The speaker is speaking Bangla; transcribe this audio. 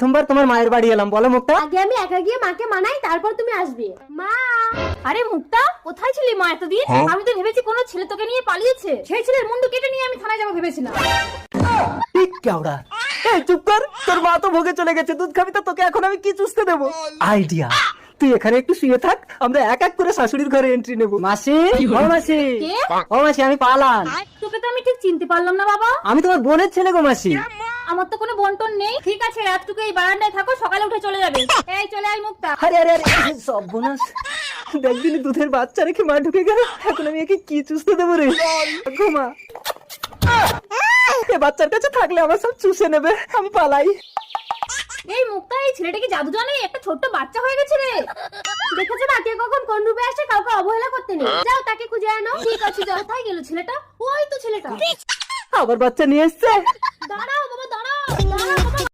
প্রথমবার তোমার মায়ের বাড়ি এলাম, বলো মুক্তা। আগে আমি একা গিয়ে মাকে মানাই, তারপর তুমি আসবে। মা, আরে মুক্তা, কোথায় ছিলি মা এতদিন? আমি তো ভেবেছি কোনো ছেলে তোকে নিয়ে পালিয়েছে। সেই ছেলের মুন্ডু কেটে নিয়ে আমি থানায় যাবো ভেবেছিলাম। ঠিক কেওড়া, এই চুপ কর, তোর মা তো ভোগে চলে গেছে, দুধ খাবি তো, তোকে এখন আমি কি চুষতে দেবো? আইডিয়া, তুই এখানে একটু শুয়ে থাক, আমরা এক এক করে শাশুড়ির ঘরে এন্ট্রি নেবো। মাসি, ও মাসি, কে? ও মাসি, আমি পালান। তোকে তো আমি ঠিক চিনতে পারলাম না বাবা। আমি তোমার বোনের ছেলে গো মাসি। আমার তো কোনো বন্টন নেই। ঠিক আছে, রাতটুকু এই বারান্দায় থাকো, সকালে উঠে চলে যাবে। এই চলে আয় মুক্তা। আরে আরে আরে, সর্বনাশ, দেখদিনি দুধের বাচ্চা রেখে মা ঢুকে গেল, এখন আমি একে কি চুষতে দেবো রে? ঘুমা, এ বাচ্চার কাছে থাকলে আমার সব চুষে নেবে, আমি পালাই। এই মুক্তা, এই ছেলেটা কি জাদু জানে? একটা ছোট্ট বাচ্চা হয়ে গেছে রে। দেখেছো না কে কখন কোন রূপে আসে? কাউকে অবহেলা করতে নেই, যাও তাকে খুঁজে আনো। ঠিক আছে, যাও। কোথায় গেল ছেলেটা? ওই তো ছেলেটা। আবার বাচ্চা নিয়ে এসছে। দাঁড়াও বাবা, দাঁড়াও দাঁড়াও বাবা।